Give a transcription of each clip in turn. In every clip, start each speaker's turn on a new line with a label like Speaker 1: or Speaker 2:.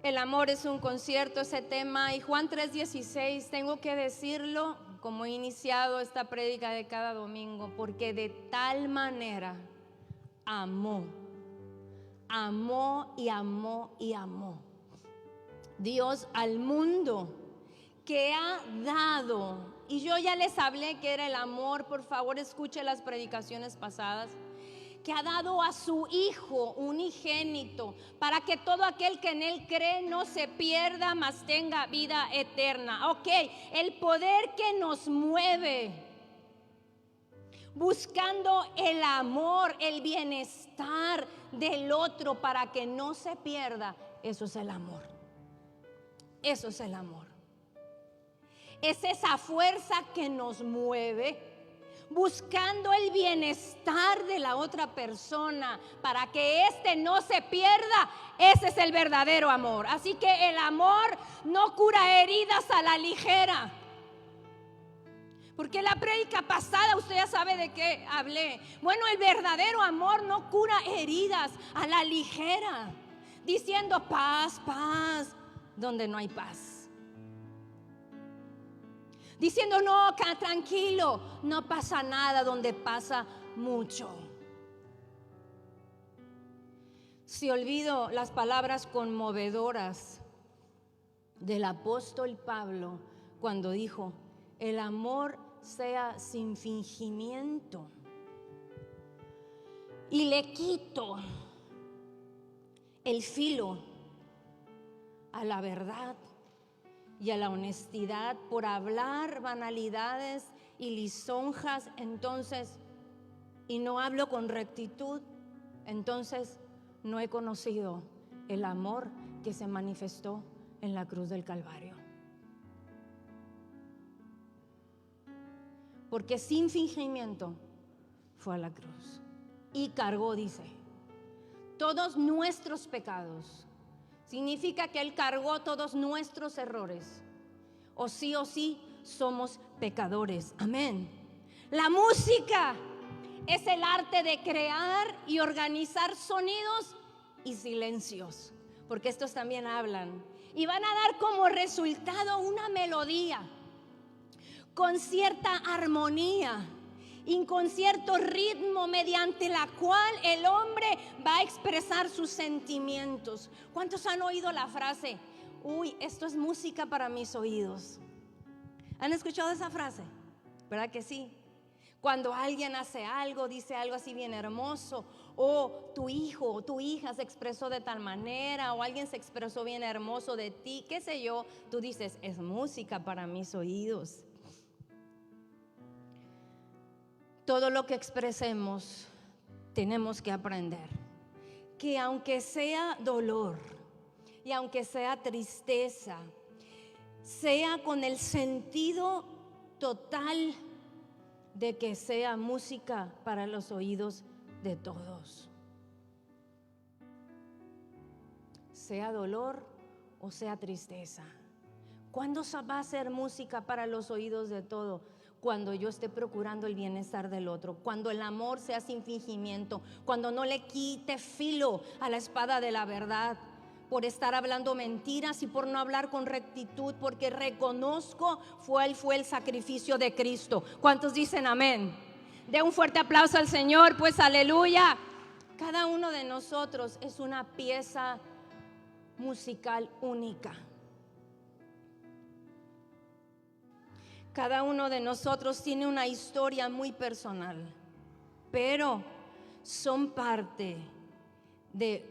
Speaker 1: El amor es un concierto, ese tema. Y Juan 3:16, tengo que decirlo como he iniciado esta prédica de cada domingo, porque de tal manera amó y amó y amó Dios al mundo, que ha dado, y yo ya les hablé que era el amor, por favor escuche las predicaciones pasadas, que ha dado a su Hijo unigénito, para que todo aquel que en Él cree no se pierda, mas tenga vida eterna. Ok, el poder que nos mueve, buscando el amor, el bienestar del otro para que no se pierda, eso es el amor. Eso es el amor. Es esa fuerza que nos mueve, buscando el bienestar de la otra persona para que éste no se pierda. Ese es el verdadero amor. Así que el amor no cura heridas a la ligera. Porque la prédica pasada usted ya sabe de qué hablé. Bueno, el verdadero amor no cura heridas a la ligera, diciendo paz, paz, donde no hay paz. Diciendo no, tranquilo, no pasa nada, donde pasa mucho. Si olvido las palabras conmovedoras del apóstol Pablo cuando dijo: el amor sea sin fingimiento, y le quito el filo a la verdad y a la honestidad por hablar banalidades y lisonjas, entonces, y no hablo con rectitud, entonces no he conocido el amor que se manifestó en la cruz del Calvario. Porque sin fingimiento fue a la cruz y cargó, dice, todos nuestros pecados. Significa que Él cargó todos nuestros errores. O sí somos pecadores. Amén. La música es el arte de crear y organizar sonidos y silencios, porque estos también hablan y van a dar como resultado una melodía con cierta armonía y con cierto ritmo, mediante la cual el hombre va a expresar sus sentimientos. ¿Cuántos han oído la frase: uy, esto es música para mis oídos? ¿Han escuchado esa frase? ¿Verdad que sí? Cuando alguien hace algo, dice algo así bien hermoso, o tu hijo o tu hija se expresó de tal manera, o alguien se expresó bien hermoso de ti, qué sé yo, tú dices: es música para mis oídos. Todo lo que expresemos tenemos que aprender que aunque sea dolor y aunque sea tristeza, sea con el sentido total de que sea música para los oídos de todos. Sea dolor o sea tristeza. ¿Cuándo va a ser música para los oídos de todos? Cuando yo esté procurando el bienestar del otro, cuando el amor sea sin fingimiento, cuando no le quite filo a la espada de la verdad por estar hablando mentiras y por no hablar con rectitud, porque reconozco fue el sacrificio de Cristo. ¿Cuántos dicen amén? De un fuerte aplauso al Señor, pues aleluya. Cada uno de nosotros es una pieza musical única. Cada uno de nosotros tiene una historia muy personal, pero son parte de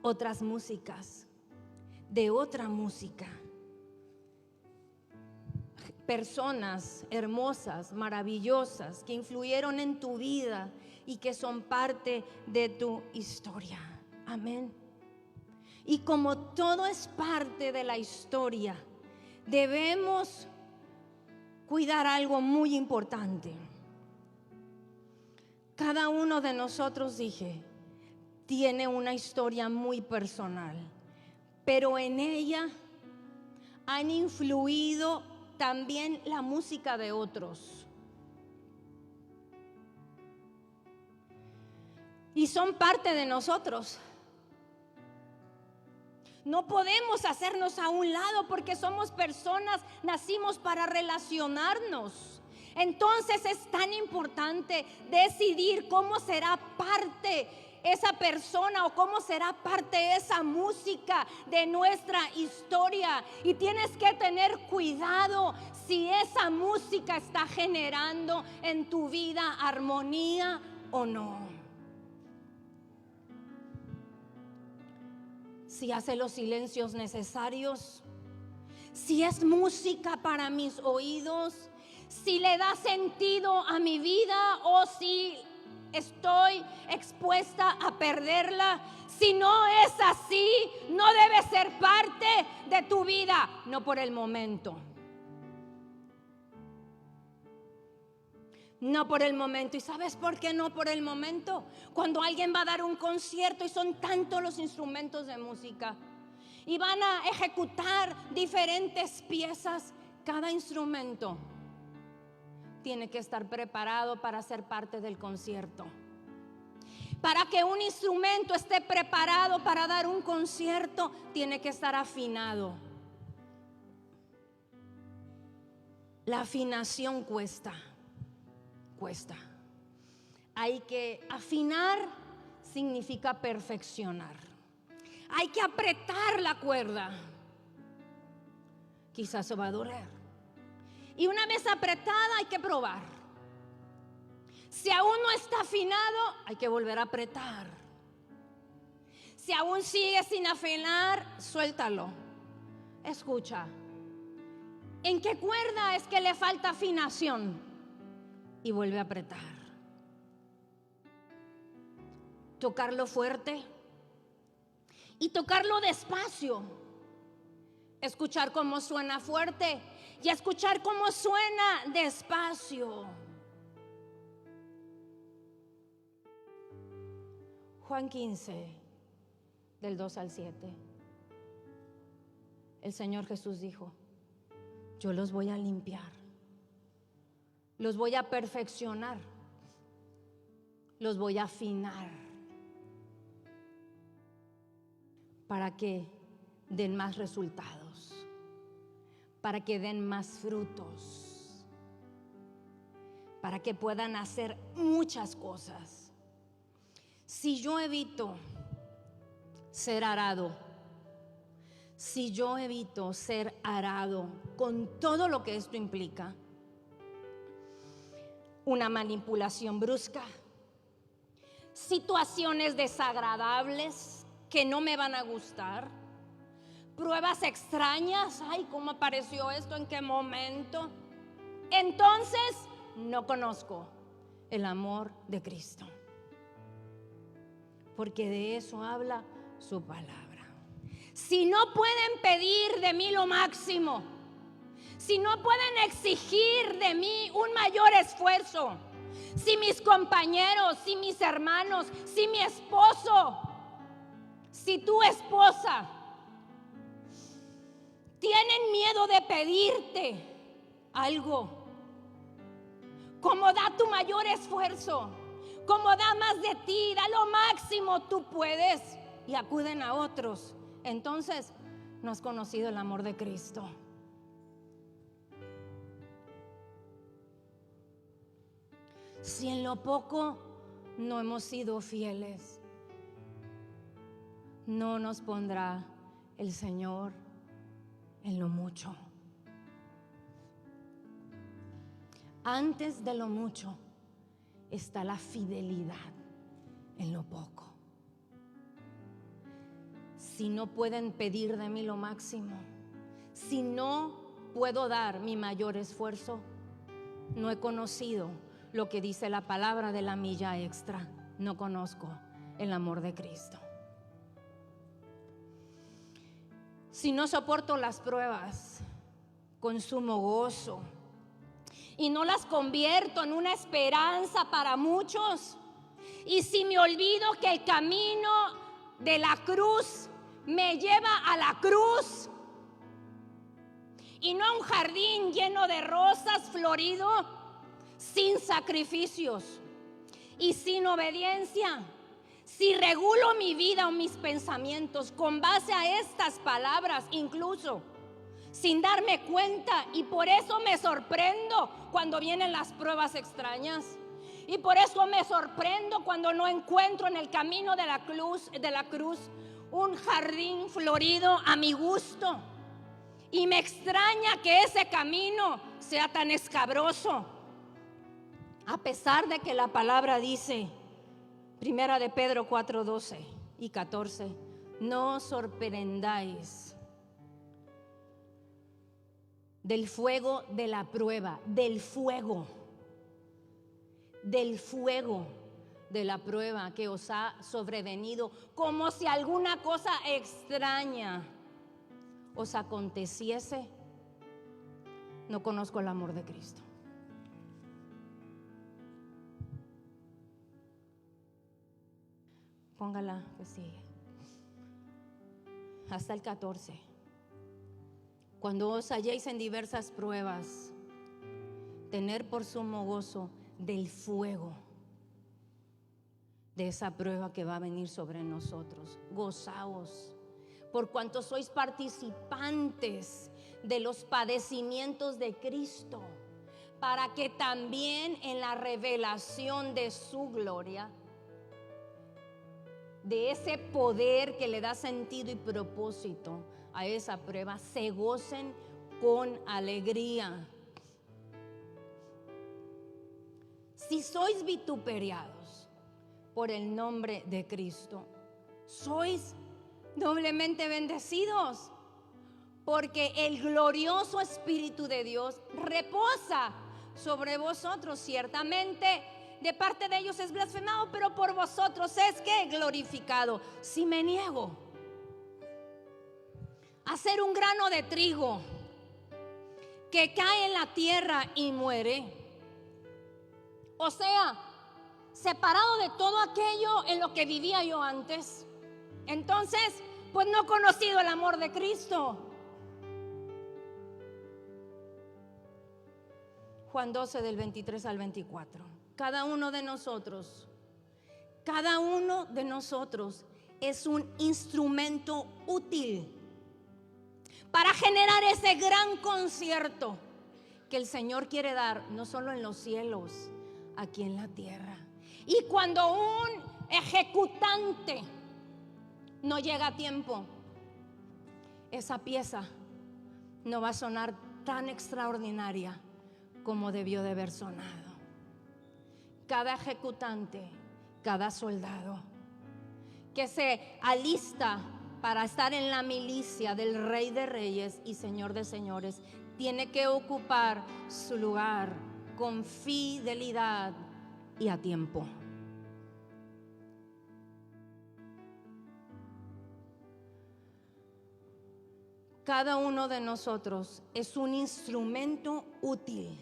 Speaker 1: otras músicas, de otra música. Personas hermosas, maravillosas, que influyeron en tu vida y que son parte de tu historia. Amén. Y como todo es parte de la historia, debemos cuidar algo muy importante. Cada uno de nosotros, dije, tiene una historia muy personal, pero en ella han influido también la música de otros. Y son parte de nosotros. No podemos hacernos a un lado porque somos personas, nacimos para relacionarnos. Entonces es tan importante decidir cómo será parte esa persona o cómo será parte esa música de nuestra historia. Y tienes que tener cuidado si esa música está generando en tu vida armonía o no. Si hace los silencios necesarios, si es música para mis oídos, si le da sentido a mi vida o si estoy expuesta a perderla. Si no es así, no debe ser parte de tu vida, no por el momento. No por el momento. ¿Y sabes por qué no por el momento? Cuando alguien va a dar un concierto y son tantos los instrumentos de música y van a ejecutar diferentes piezas, cada instrumento tiene que estar preparado para ser parte del concierto. Para que un instrumento esté preparado para dar un concierto, tiene que estar afinado. La afinación cuesta. Hay que afinar, significa perfeccionar. Hay que apretar la cuerda. Quizás se va a doler. Y una vez apretada hay que probar. Si aún no está afinado, hay que volver a apretar. Si aún sigue sin afinar, suéltalo. Escucha. ¿En qué cuerda es que le falta afinación? Y vuelve a apretar. Tocarlo fuerte y tocarlo despacio. Escuchar cómo suena fuerte y escuchar cómo suena despacio. Juan 15, del 2 al 7. El Señor Jesús dijo: yo los voy a limpiar, los voy a perfeccionar, los voy a afinar para que den más resultados, para que den más frutos, para que puedan hacer muchas cosas. Si yo evito ser arado, si yo evito ser arado con todo lo que esto implica, una manipulación brusca, situaciones desagradables que no me van a gustar, pruebas extrañas, ay, ¿cómo apareció esto? ¿En qué momento? Entonces no conozco el amor de Cristo, porque de eso habla su palabra. Si no pueden pedir de mí lo máximo, si no pueden exigir de mí un mayor esfuerzo, si mis compañeros, si mis hermanos, si mi esposo, si tu esposa tienen miedo de pedirte algo, como da tu mayor esfuerzo, como da más de ti, da lo máximo, tú puedes, y acuden a otros, entonces no has conocido el amor de Cristo. Si en lo poco no hemos sido fieles, no nos pondrá el Señor en lo mucho. Antes de lo mucho está la fidelidad en lo poco. Si no pueden pedir de mí lo máximo, si no puedo dar mi mayor esfuerzo, no he conocido lo que dice la palabra de la milla extra. No conozco el amor de Cristo. Si no soporto las pruebas con sumo gozo y no las convierto en una esperanza para muchos, y si me olvido que el camino de la cruz me lleva a la cruz y no a un jardín lleno de rosas florido, sin sacrificios y sin obediencia, si regulo mi vida o mis pensamientos con base a estas palabras, incluso sin darme cuenta, y por eso me sorprendo cuando vienen las pruebas extrañas, y por eso me sorprendo cuando no encuentro en el camino de la cruz un jardín florido a mi gusto, y me extraña que ese camino sea tan escabroso, a pesar de que la palabra dice, Primera de Pedro 4:12 y 14, no os sorprendáis del fuego de la prueba, del fuego de la prueba que os ha sobrevenido, como si alguna cosa extraña os aconteciese. No conozco el amor de Cristo. Póngala que sigue. Hasta el 14. Cuando os halléis en diversas pruebas, tener por sumo gozo del fuego de esa prueba que va a venir sobre nosotros. Gozaos, por cuanto sois participantes de los padecimientos de Cristo, para que también en la revelación de su gloria, de ese poder que le da sentido y propósito a esa prueba, se gocen con alegría. Si sois vituperiados por el nombre de Cristo, sois doblemente bendecidos, porque el glorioso Espíritu de Dios reposa sobre vosotros. Ciertamente de parte de ellos es blasfemado, pero por vosotros es que glorificado. Si me niego a ser un grano de trigo que cae en la tierra y muere, o sea, separado de todo aquello en lo que vivía yo antes, entonces pues no he conocido el amor de Cristo. Juan 12 del 23 al 24. Cada uno de nosotros es un instrumento útil para generar ese gran concierto que el Señor quiere dar, no solo en los cielos, aquí en la tierra. Y cuando un ejecutante no llega a tiempo, esa pieza no va a sonar tan extraordinaria como debió de haber sonado. Cada ejecutante, cada soldado que se alista para estar en la milicia del Rey de Reyes y Señor de Señores, tiene que ocupar su lugar con fidelidad y a tiempo. Cada uno de nosotros es un instrumento útil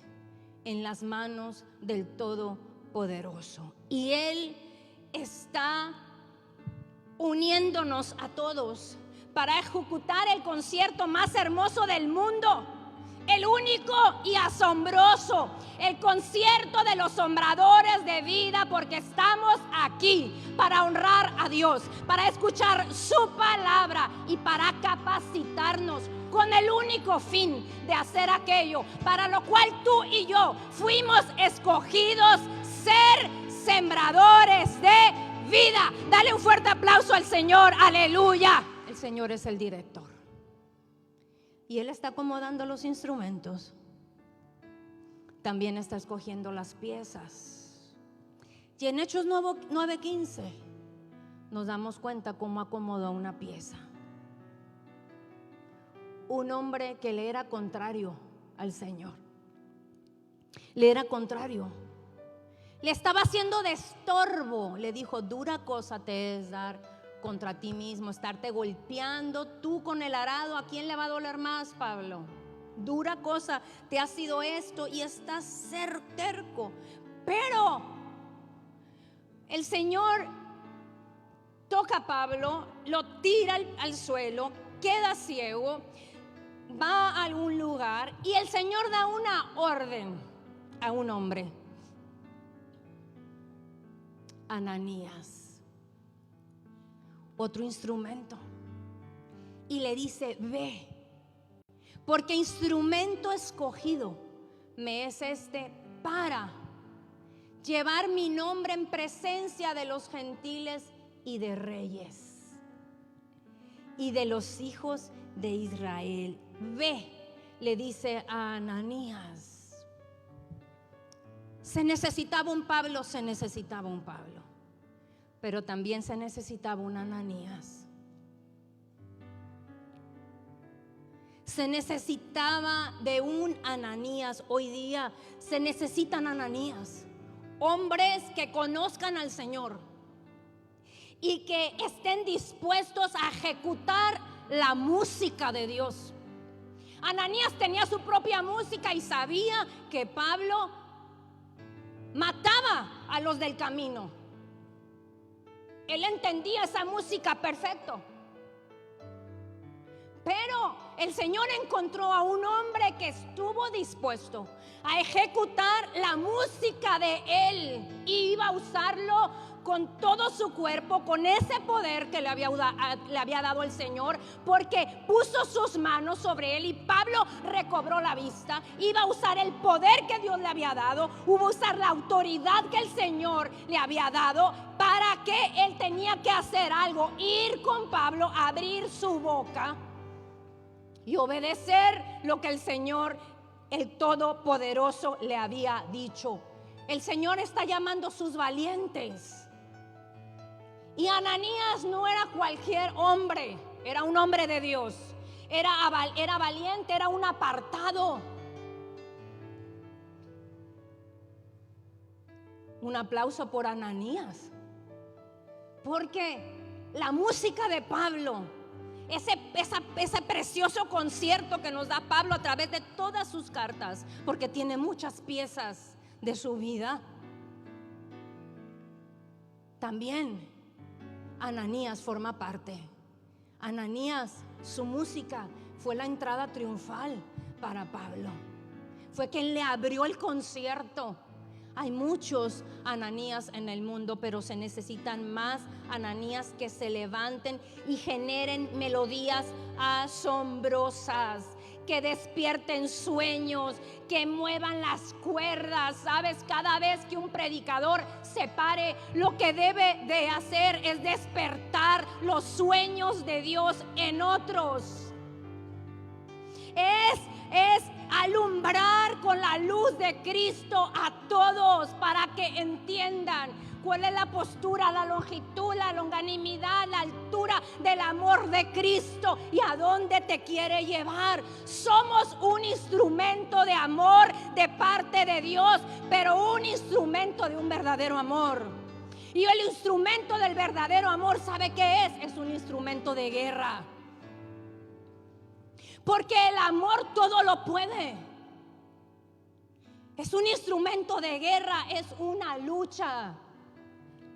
Speaker 1: en las manos del Todopoderoso, y Él está uniéndonos a todos para ejecutar el concierto más hermoso del mundo, el único y asombroso, el concierto de los sombradores de vida, porque estamos aquí para honrar a Dios, para escuchar su palabra y para capacitarnos con el único fin de hacer aquello para lo cual tú y yo fuimos escogidos, ser sembradores de vida. Dale un fuerte aplauso al Señor, aleluya. El Señor es el director y Él está acomodando los instrumentos, también está escogiendo las piezas. Y en Hechos 9:15 nos damos cuenta cómo acomodó una pieza. Un hombre que le era contrario al Señor, le era contrario, le estaba haciendo de estorbo. Le dijo: dura cosa te es dar contra ti mismo, estarte golpeando tú con el arado. ¿A quién le va a doler más, Pablo? Dura cosa te ha sido esto, y estás ser terco. Pero el Señor toca a Pablo, lo tira al suelo, queda ciego, va a algún lugar, y el Señor da una orden a un hombre, Ananías, otro instrumento y le dice: ve, porque instrumento escogido me es este para llevar mi nombre en presencia de los gentiles y de reyes y de los hijos de Israel. Ve, le dice a Ananías. Se necesitaba un Pablo, pero también se necesitaba un Ananías. Se necesitaba de un Ananías. Hoy día se necesitan Ananías, hombres que conozcan al Señor y que estén dispuestos a ejecutar la música de Dios. Ananías tenía su propia música y sabía que Pablo mataba a los del camino. Él entendía esa música perfecto. Pero el Señor encontró a un hombre que estuvo dispuesto a ejecutar la música de él y iba a usarlo con todo su cuerpo, con ese poder que le había dado el Señor, porque puso sus manos sobre él y Pablo recobró la vista. Iba a usar el poder que Dios le había dado, iba a usar la autoridad que el Señor le había dado. Para que él tenía que hacer algo, ir con Pablo, abrir su boca y obedecer lo que el Señor, el Todopoderoso, le había dicho. El Señor está llamando a sus valientes. Y Ananías no era cualquier hombre, era un hombre de Dios. Era valiente, era un apartado. Un aplauso por Ananías. Porque la música de Pablo, ese precioso concierto que nos da Pablo a través de todas sus cartas, porque tiene muchas piezas de su vida. También Ananías forma parte. Ananías, su música fue la entrada triunfal para Pablo. Fue quien le abrió el concierto. Hay muchos Ananías en el mundo, pero se necesitan más Ananías que se levanten y generen melodías asombrosas, que despierten sueños, que muevan las cuerdas. Sabes, cada vez que un predicador se pare, lo que debe de hacer es despertar los sueños de Dios en otros. Es alumbrar con la luz de Cristo a todos para que entiendan cuál es la postura, la longitud, la longanimidad, la altura del amor de Cristo y a dónde te quiere llevar. Somos un instrumento de amor de parte de Dios, pero un instrumento de un verdadero amor. Y el instrumento del verdadero amor, ¿sabe qué es? Es un instrumento de guerra. Porque el amor todo lo puede. Es un instrumento de guerra, es una lucha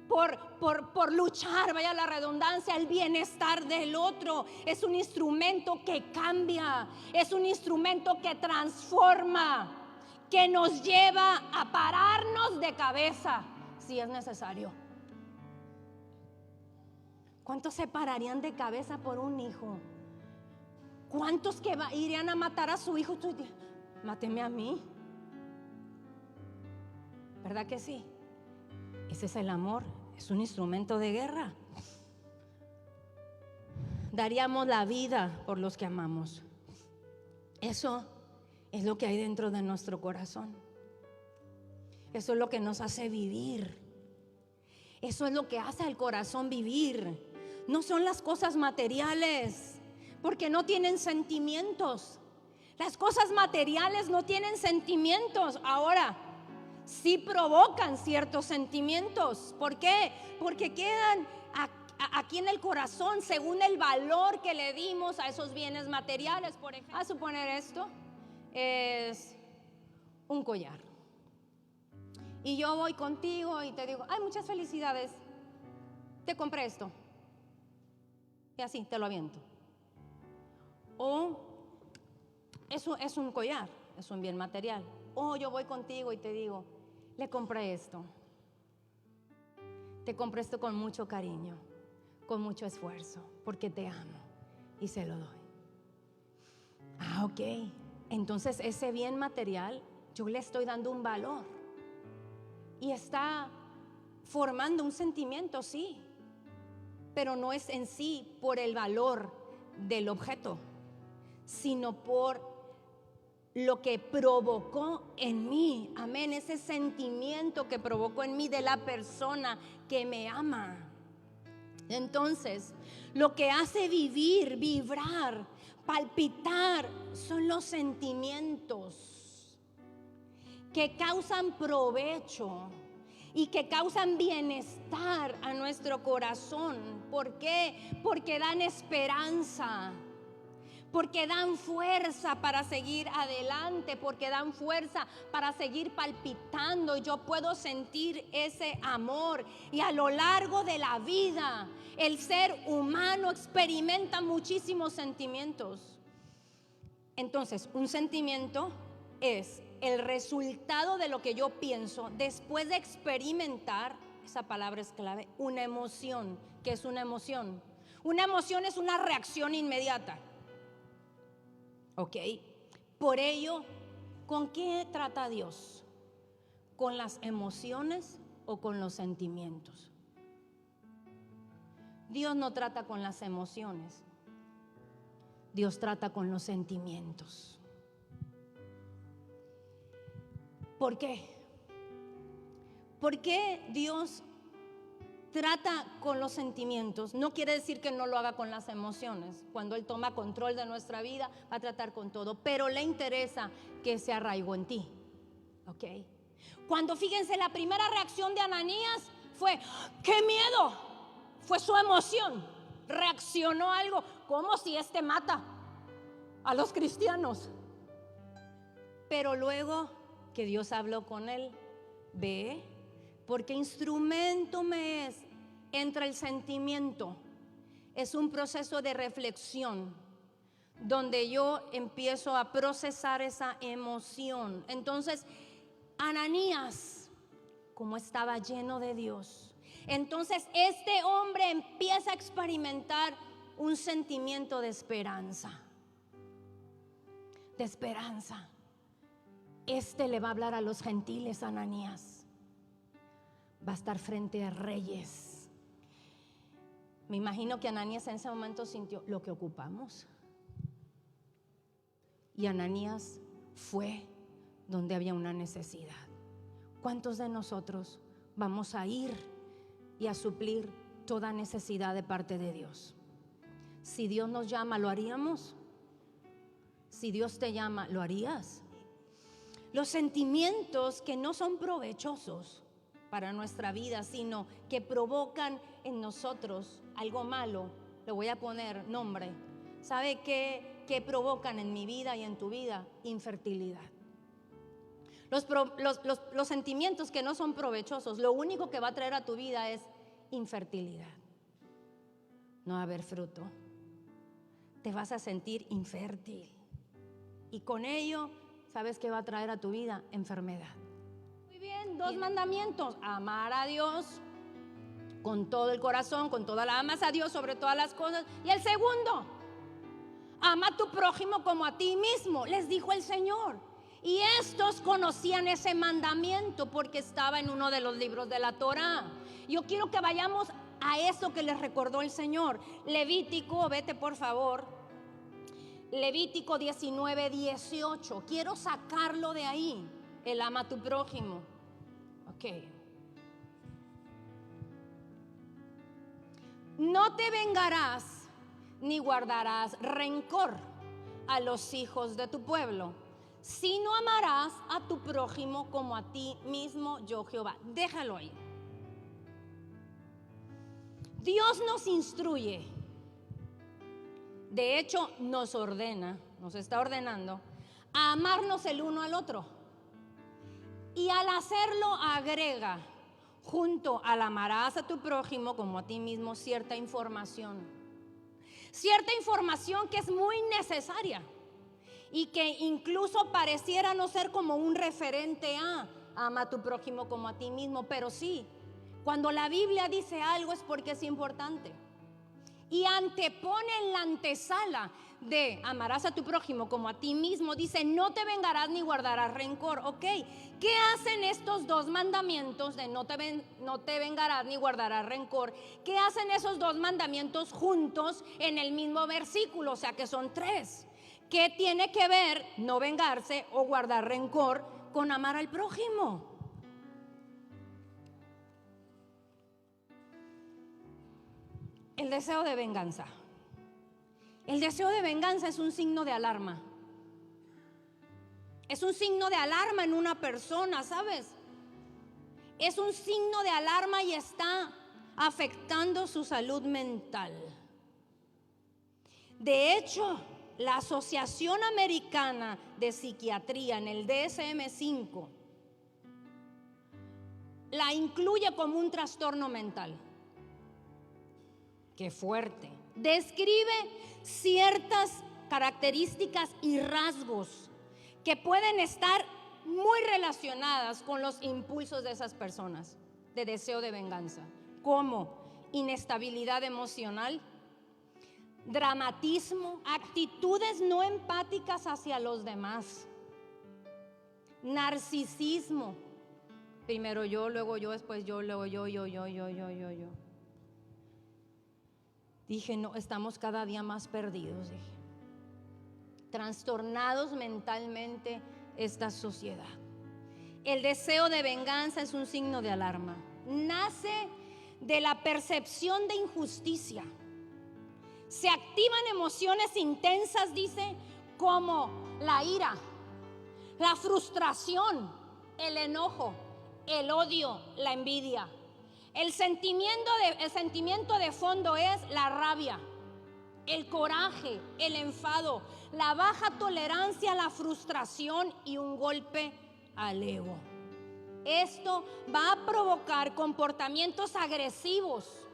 Speaker 1: por luchar, vaya la redundancia, el bienestar del otro. Es un instrumento que cambia, es un instrumento que transforma, que nos lleva a pararnos de cabeza si es necesario. ¿Cuántos se pararían de cabeza por un hijo? ¿Cuántos que irían a matar a su hijo? Máteme a mí. ¿Verdad que sí? Ese es el amor, es un instrumento de guerra. Daríamos la vida por los que amamos. Eso es lo que hay dentro de nuestro corazón. Eso es lo que nos hace vivir. Eso es lo que hace al corazón vivir. No son las cosas materiales, porque no tienen sentimientos. Las cosas materiales no tienen sentimientos. Ahora, sí provocan ciertos sentimientos. ¿Por qué? Porque quedan aquí en el corazón según el valor que le dimos a esos bienes materiales. Por ejemplo, a suponer esto es un collar. Y yo voy contigo y te digo: ay, muchas felicidades, te compré esto. Y así te lo aviento. O eso es un collar, es un bien material. O yo voy contigo y te digo: le compré esto. Te compré esto con mucho cariño, con mucho esfuerzo, porque te amo y se lo doy. Ok, entonces ese bien material yo le estoy dando un valor y está formando un sentimiento, sí, pero no es en sí por el valor del objeto, sino por lo que provocó en mí, amén, ese sentimiento que provocó en mí de la persona que me ama. Entonces, lo que hace vivir, vibrar, palpitar, son los sentimientos que causan provecho y que causan bienestar a nuestro corazón. ¿Por qué? Porque dan esperanza, porque dan fuerza para seguir adelante, porque dan fuerza para seguir palpitando. Yo puedo sentir ese amor, y a lo largo de la vida el ser humano experimenta muchísimos sentimientos. Entonces, un sentimiento es el resultado de lo que yo pienso después de experimentar, esa palabra es clave, una emoción. ¿Qué es una emoción? Una emoción es una reacción inmediata. Ok, por ello, ¿con qué trata Dios? ¿Con las emociones o con los sentimientos? Dios no trata con las emociones, Dios trata con los sentimientos. ¿Por qué? ¿Por qué Dios trata con los sentimientos? No quiere decir que no lo haga con las emociones. Cuando Él toma control de nuestra vida, va a tratar con todo, pero le interesa que se arraigó en ti. ¿Ok? Cuando, fíjense, la primera reacción de Ananías fue: ¡qué miedo! Fue su emoción. Reaccionó a algo, como si este mata a los cristianos. Pero luego que Dios habló con él, ve, porque instrumento me es. Entra el sentimiento. Es un proceso de reflexión donde yo empiezo a procesar esa emoción. Entonces, Ananías, como estaba lleno de Dios, entonces este hombre empieza a experimentar un sentimiento de esperanza. De esperanza. Le va a hablar a los gentiles, Ananías. Va a estar frente a reyes. Me imagino que Ananías en ese momento sintió: lo que ocupamos. Y Ananías fue donde había una necesidad. ¿Cuántos de nosotros vamos a ir y a suplir toda necesidad de parte de Dios? Si Dios nos llama, ¿lo haríamos? Si Dios te llama, ¿lo harías? Los sentimientos que no son provechosos para nuestra vida, sino que provocan en nosotros algo malo, le voy a poner nombre. ¿Sabe qué provocan en mi vida y en tu vida? Infertilidad. Los sentimientos que no son provechosos, lo único que va a traer a tu vida es infertilidad. No va a haber fruto. Te vas a sentir infértil. Y con ello, ¿sabes qué va a traer a tu vida? Enfermedad. Muy bien, 2 mandamientos: amar a Dios con todo el corazón, con toda la amas a Dios sobre todas las cosas. Y el segundo, ama a tu prójimo como a ti mismo, les dijo el Señor. Y estos conocían ese mandamiento porque estaba en uno de los libros de la Torá. Yo quiero que vayamos a eso que les recordó el Señor. Levítico, vete por favor. Levítico 19:18. Quiero sacarlo de ahí. El ama a tu prójimo. Ok. No te vengarás ni guardarás rencor a los hijos de tu pueblo, sino amarás a tu prójimo como a ti mismo, yo Jehová. Déjalo ahí. Dios nos instruye. De hecho, nos ordena, nos está ordenando a amarnos el uno al otro. Y al hacerlo agrega, junto al amarás a tu prójimo como a ti mismo, cierta información. Cierta información que es muy necesaria y que incluso pareciera no ser como un referente a ama a tu prójimo como a ti mismo, pero sí, cuando la Biblia dice algo es porque es importante. y antepone la antesala de amarás a tu prójimo como a ti mismo, dice no te vengarás ni guardarás rencor. Ok, ¿qué hacen estos dos mandamientos de no te vengarás ni guardarás rencor? ¿Qué hacen esos dos mandamientos juntos en el mismo versículo? O sea que son tres. ¿Qué tiene que ver no vengarse o guardar rencor con amar al prójimo? El deseo de venganza. El deseo de venganza es un signo de alarma. Es un signo de alarma en una persona, ¿sabes? Es un signo de alarma y está afectando su salud mental. De hecho, la Asociación Americana de Psiquiatría en el DSM-5 la incluye como un trastorno mental. ¡Qué fuerte! Describe ciertas características y rasgos que pueden estar muy relacionadas con los impulsos de esas personas de deseo de venganza, como inestabilidad emocional, dramatismo, actitudes no empáticas hacia los demás, narcisismo, primero yo, luego yo, después yo, luego yo. Dije, no, estamos cada día más perdidos, dije. Trastornados mentalmente esta sociedad. El deseo de venganza es un signo de alarma. Nace de la percepción de injusticia. Se activan emociones intensas, dice, como la ira, la frustración, el enojo, el odio, la envidia. El sentimiento de fondo es la rabia, el coraje, el enfado, la baja tolerancia a la frustración y un golpe al ego. Esto va a provocar comportamientos agresivos,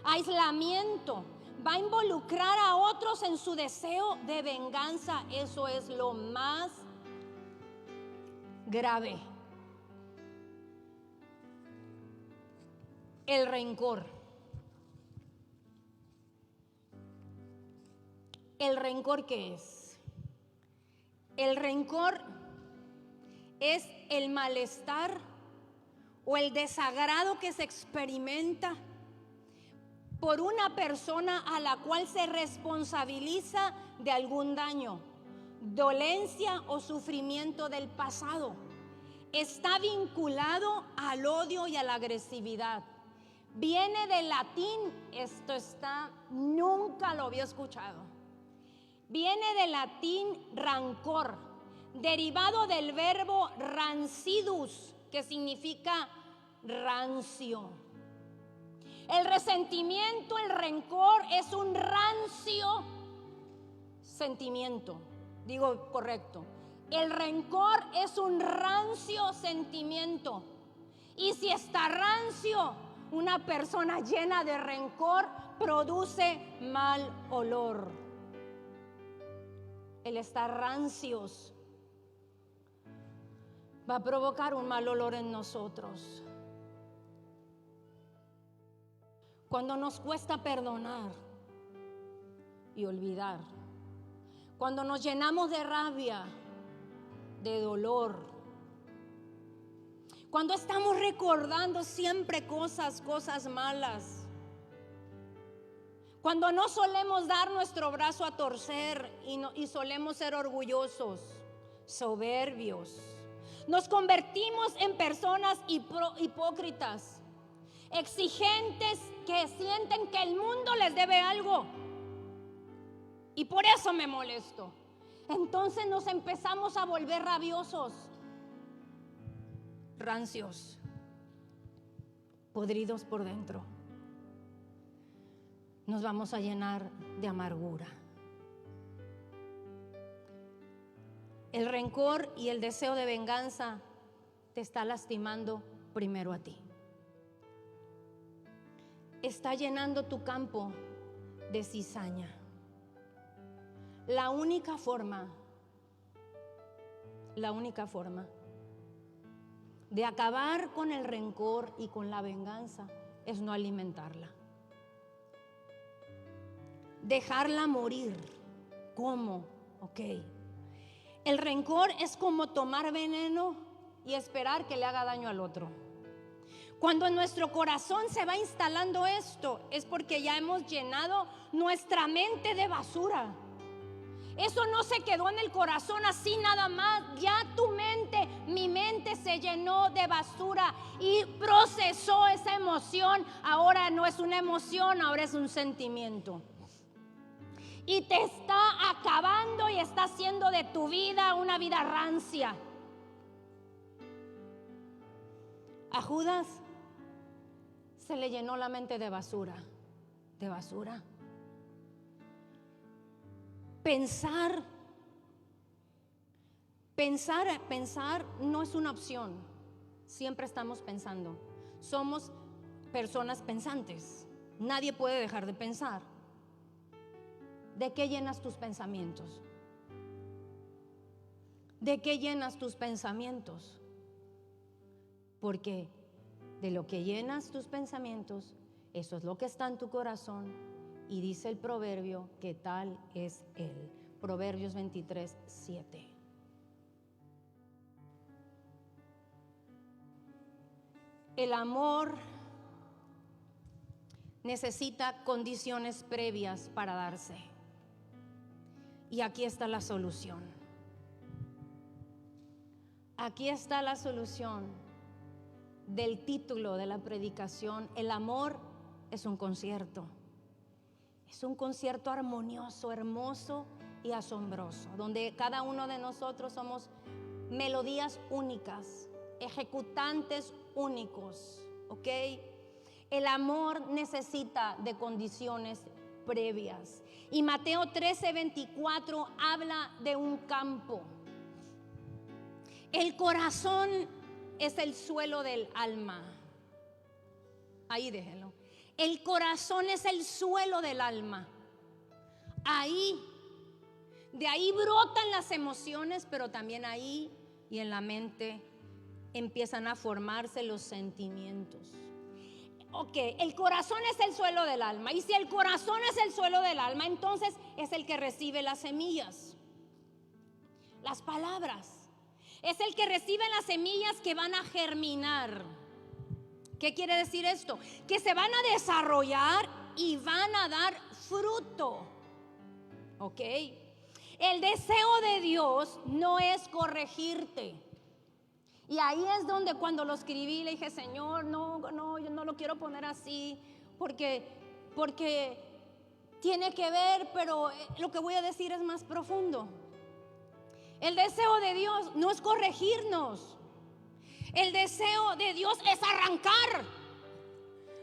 Speaker 1: aislamiento, va a involucrar a otros en su deseo de venganza. Eso es lo más grave. El rencor. ¿El rencor qué es? El rencor es el malestar o el desagrado que se experimenta por una persona a la cual se responsabiliza de algún daño, dolencia o sufrimiento del pasado. Está vinculado al odio y a la agresividad. Viene del latín, nunca lo había escuchado. Viene del latín rancor, derivado del verbo rancidus, que significa rancio. El resentimiento, el rencor es un rancio sentimiento. Digo correcto. El rencor es un rancio sentimiento. Y si está rancio, una persona llena de rencor produce mal olor. El estar rancios va a provocar un mal olor en nosotros. Cuando nos cuesta perdonar y olvidar, cuando nos llenamos de rabia, de dolor, cuando estamos recordando siempre cosas malas, cuando no solemos dar nuestro brazo a torcer y solemos ser orgullosos, soberbios, nos convertimos en personas hipócritas, exigentes, que sienten que el mundo les debe algo y por eso me molesto. Entonces nos empezamos a volver rabiosos, rancios, podridos por dentro. Nos vamos a llenar de amargura. El rencor y el deseo de venganza te está lastimando primero a ti. Está llenando tu campo de cizaña. La única forma de acabar con el rencor y con la venganza es no alimentarla. dejarla morir. ¿Cómo? Ok. El rencor es como tomar veneno y esperar que le haga daño al otro. Cuando en nuestro corazón se va instalando esto, es porque ya hemos llenado nuestra mente de basura. Eso no se quedó en el corazón así nada más. Ya tu mente, mi mente se llenó de basura y procesó esa emoción. Ahora no es una emoción, ahora es un sentimiento. Y te está acabando y está haciendo de tu vida una vida rancia. A Judas se le llenó la mente de basura, de basura. Pensar no es una opción. Siempre estamos pensando. Somos personas pensantes. Nadie puede dejar de pensar. ¿De qué llenas tus pensamientos? ¿De qué llenas tus pensamientos? Porque de lo que llenas tus pensamientos, eso es lo que está en tu corazón. Y dice el proverbio que tal es él. Proverbios 23:7. El amor necesita condiciones previas para darse. Y aquí está la solución. Aquí está la solución del título de la predicación. El amor es un concierto. Es un concierto armonioso, hermoso y asombroso, donde cada uno de nosotros somos melodías únicas, ejecutantes únicos, ¿ok? El amor necesita de condiciones previas. Y Mateo 13:24 habla de un campo. El corazón es el suelo del alma. Ahí déjenlo. El corazón es el suelo del alma. De ahí brotan las emociones, pero también ahí y en la mente empiezan a formarse los sentimientos. Ok, el corazón es el suelo del alma. Y si el corazón es el suelo del alma, entonces es el que recibe las semillas, las palabras. Es el que recibe las semillas que van a germinar. ¿Qué quiere decir esto? Que se van a desarrollar y van a dar fruto. ¿Ok? El deseo de Dios no es corregirte. Y ahí es donde cuando lo escribí le dije, Señor, no, yo no lo quiero poner así porque tiene que ver, pero lo que voy a decir es más profundo. El deseo de Dios no es corregirnos. El deseo de Dios es arrancar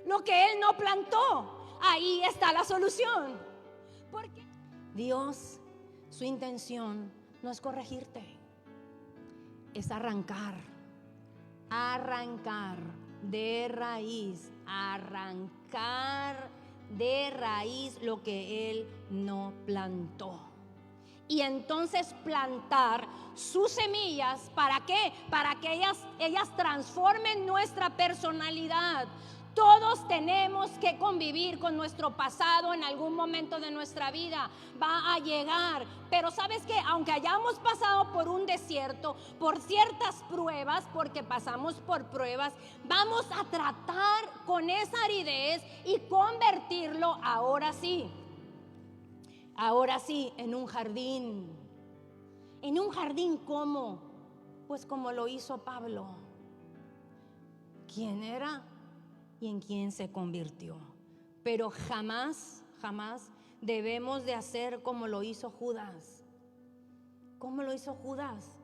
Speaker 1: lo que Él no plantó. Ahí está la solución. Porque Dios, su intención no es corregirte, es arrancar de raíz, arrancar de raíz lo que Él no plantó. Y entonces plantar sus semillas, ¿para qué? Para que ellas transformen nuestra personalidad. Todos tenemos que convivir con nuestro pasado en algún momento de nuestra vida. Va a llegar. Pero ¿sabes qué? Aunque hayamos pasado por un desierto, por ciertas pruebas, porque pasamos por pruebas, vamos a tratar con esa aridez y convertirlo ahora sí, en un jardín. ¿En un jardín cómo? Pues como lo hizo Pablo. ¿Quién era y en quién se convirtió? Pero jamás debemos de hacer como lo hizo Judas. ¿Cómo lo hizo Judas?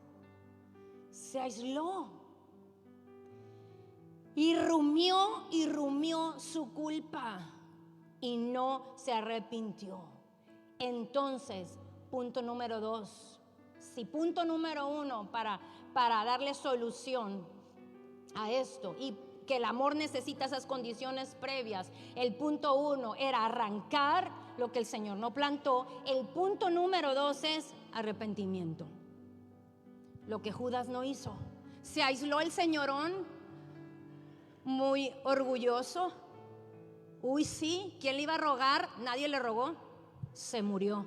Speaker 1: Se aisló y rumió su culpa y no se arrepintió. Entonces, punto número 2. Si punto número 1 para darle solución a esto y que el amor necesita esas condiciones previas, el punto 1 era arrancar lo que el Señor no plantó. El punto número 2 es arrepentimiento. Lo que Judas no hizo. Se aisló el señorón, muy orgulloso. Uy, sí, ¿quién le iba a rogar? Nadie le rogó. se murió.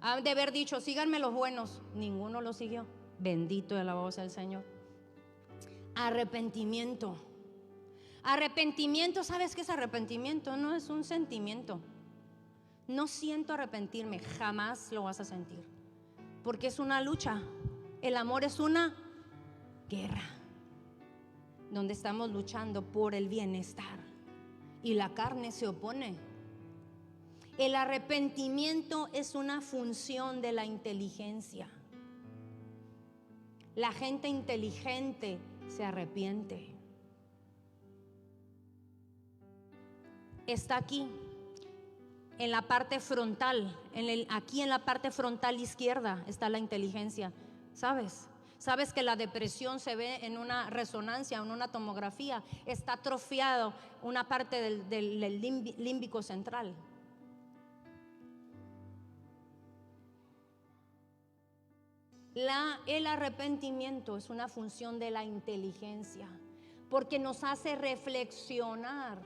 Speaker 1: Han de haber dicho, síganme los buenos. Ninguno lo siguió. Bendito y alabado sea el Señor. Arrepentimiento. Arrepentimiento, ¿sabes qué es arrepentimiento? No es un sentimiento. No siento arrepentirme, jamás lo vas a sentir. Porque es una lucha. El amor es una guerra donde estamos luchando por el bienestar y la carne se opone. El arrepentimiento es una función de la inteligencia. La gente inteligente se arrepiente. Está aquí en la parte frontal, aquí en la parte frontal izquierda está la inteligencia. ¿Sabes que la depresión se ve en una resonancia, en una tomografía? Está atrofiado una parte del límbico central. El arrepentimiento es una función de la inteligencia porque nos hace reflexionar.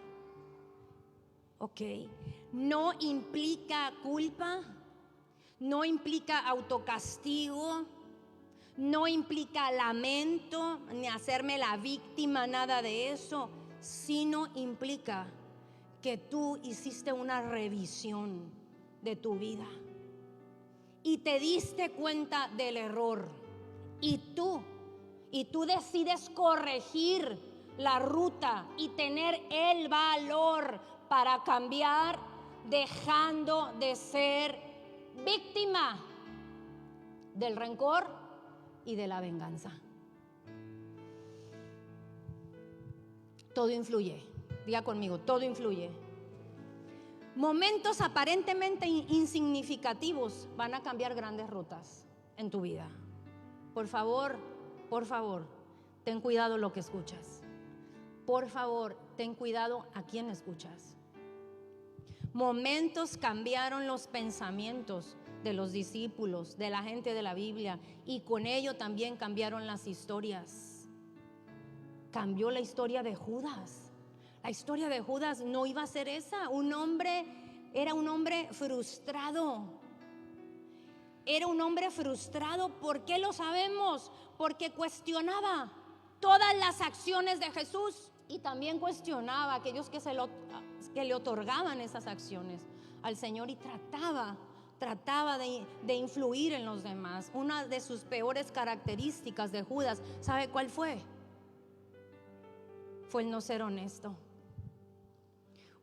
Speaker 1: Ok, no implica culpa, no implica autocastigo, no implica lamento, ni hacerme la víctima, nada de eso, sino implica que tú hiciste una revisión de tu vida y te diste cuenta del error y tú decides corregir la ruta y tener el valor para cambiar, dejando de ser víctima del rencor y de la venganza. Todo influye. Diga conmigo, todo influye. Momentos aparentemente insignificativos van a cambiar grandes rutas en tu vida. Por favor, ten cuidado lo que escuchas. Por favor, ten cuidado a quién escuchas. Momentos cambiaron los pensamientos de los discípulos, de la gente de la Biblia, y con ello también cambiaron las historias. Cambió la historia de Judas. La historia de Judas no iba a ser esa. Era un hombre frustrado. Era un hombre frustrado. ¿Por qué lo sabemos? Porque cuestionaba todas las acciones de Jesús y también cuestionaba a aquellos que le otorgaban esas acciones al Señor y trataba de influir en los demás. Una de sus peores características de Judas, ¿sabe cuál fue? Fue el no ser honesto.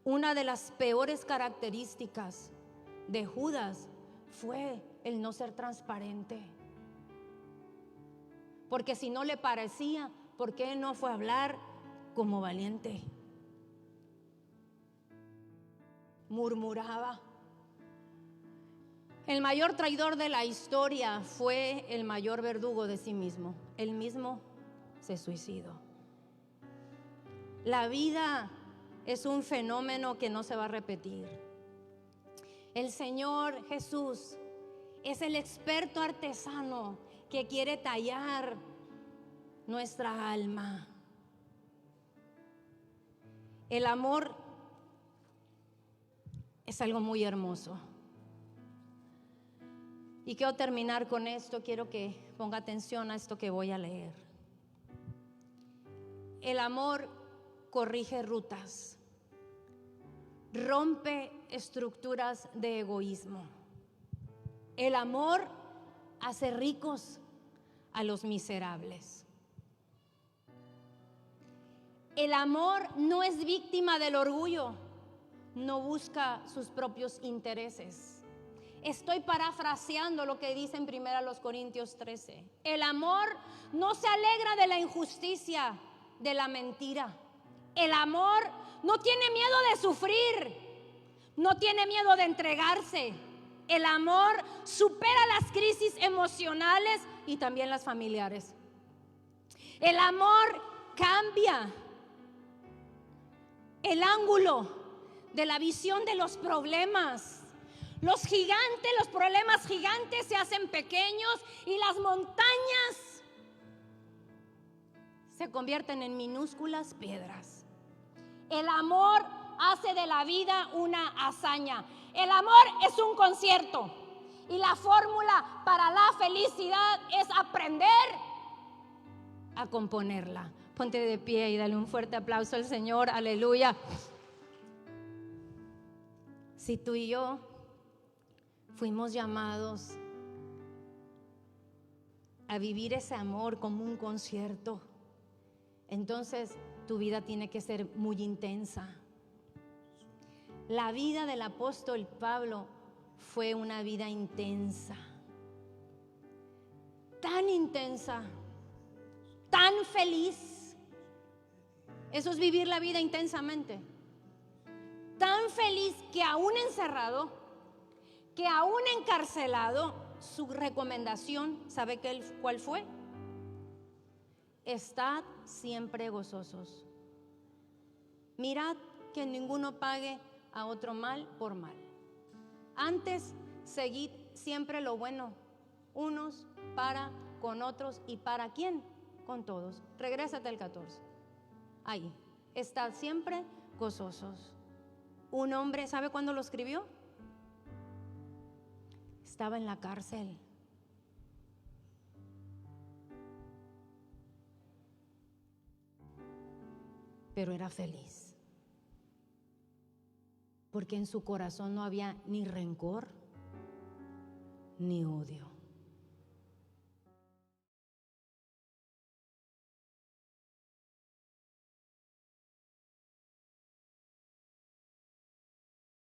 Speaker 1: Una de las peores características de Judas fue el no ser transparente. Porque si no le parecía, ¿por qué no fue a hablar como valiente? Murmuraba. El mayor traidor de la historia fue el mayor verdugo de sí mismo. Él mismo se suicidó. La vida es un fenómeno que no se va a repetir. El Señor Jesús es el experto artesano que quiere tallar nuestra alma. El amor es algo muy hermoso. Y quiero terminar con esto. Quiero que ponga atención a esto que voy a leer. El amor corrige rutas, rompe estructuras de egoísmo. El amor hace ricos a los miserables. El amor no es víctima del orgullo, no busca sus propios intereses. Estoy parafraseando lo que dice en 1 Corintios 13. El amor no se alegra de la injusticia, de la mentira. El amor no tiene miedo de sufrir, no tiene miedo de entregarse. El amor supera las crisis emocionales y también las familiares. El amor cambia el ángulo de la visión de los problemas. Los problemas gigantes se hacen pequeños y las montañas se convierten en minúsculas piedras. El amor hace de la vida una hazaña. El amor es un concierto y la fórmula para la felicidad es aprender a componerla. Ponte de pie y dale un fuerte aplauso al Señor. Aleluya. Si tú y yo fuimos llamados a vivir ese amor como un concierto, entonces tu vida tiene que ser muy intensa. La vida del apóstol Pablo fue una vida intensa, tan intensa, tan feliz. Eso es vivir la vida intensamente. Tan feliz que aún encerrado, que aún encarcelado, su recomendación, ¿sabe cuál fue? Estad siempre gozosos. Mirad que ninguno pague a otro mal por mal. Antes, seguid siempre lo bueno, unos para con otros y para quién, con todos. Regrésate al 14. Ahí, estad siempre gozosos. Un hombre, ¿sabe cuándo lo escribió? Estaba en la cárcel. Pero era feliz, porque en su corazón no había ni rencor ni odio.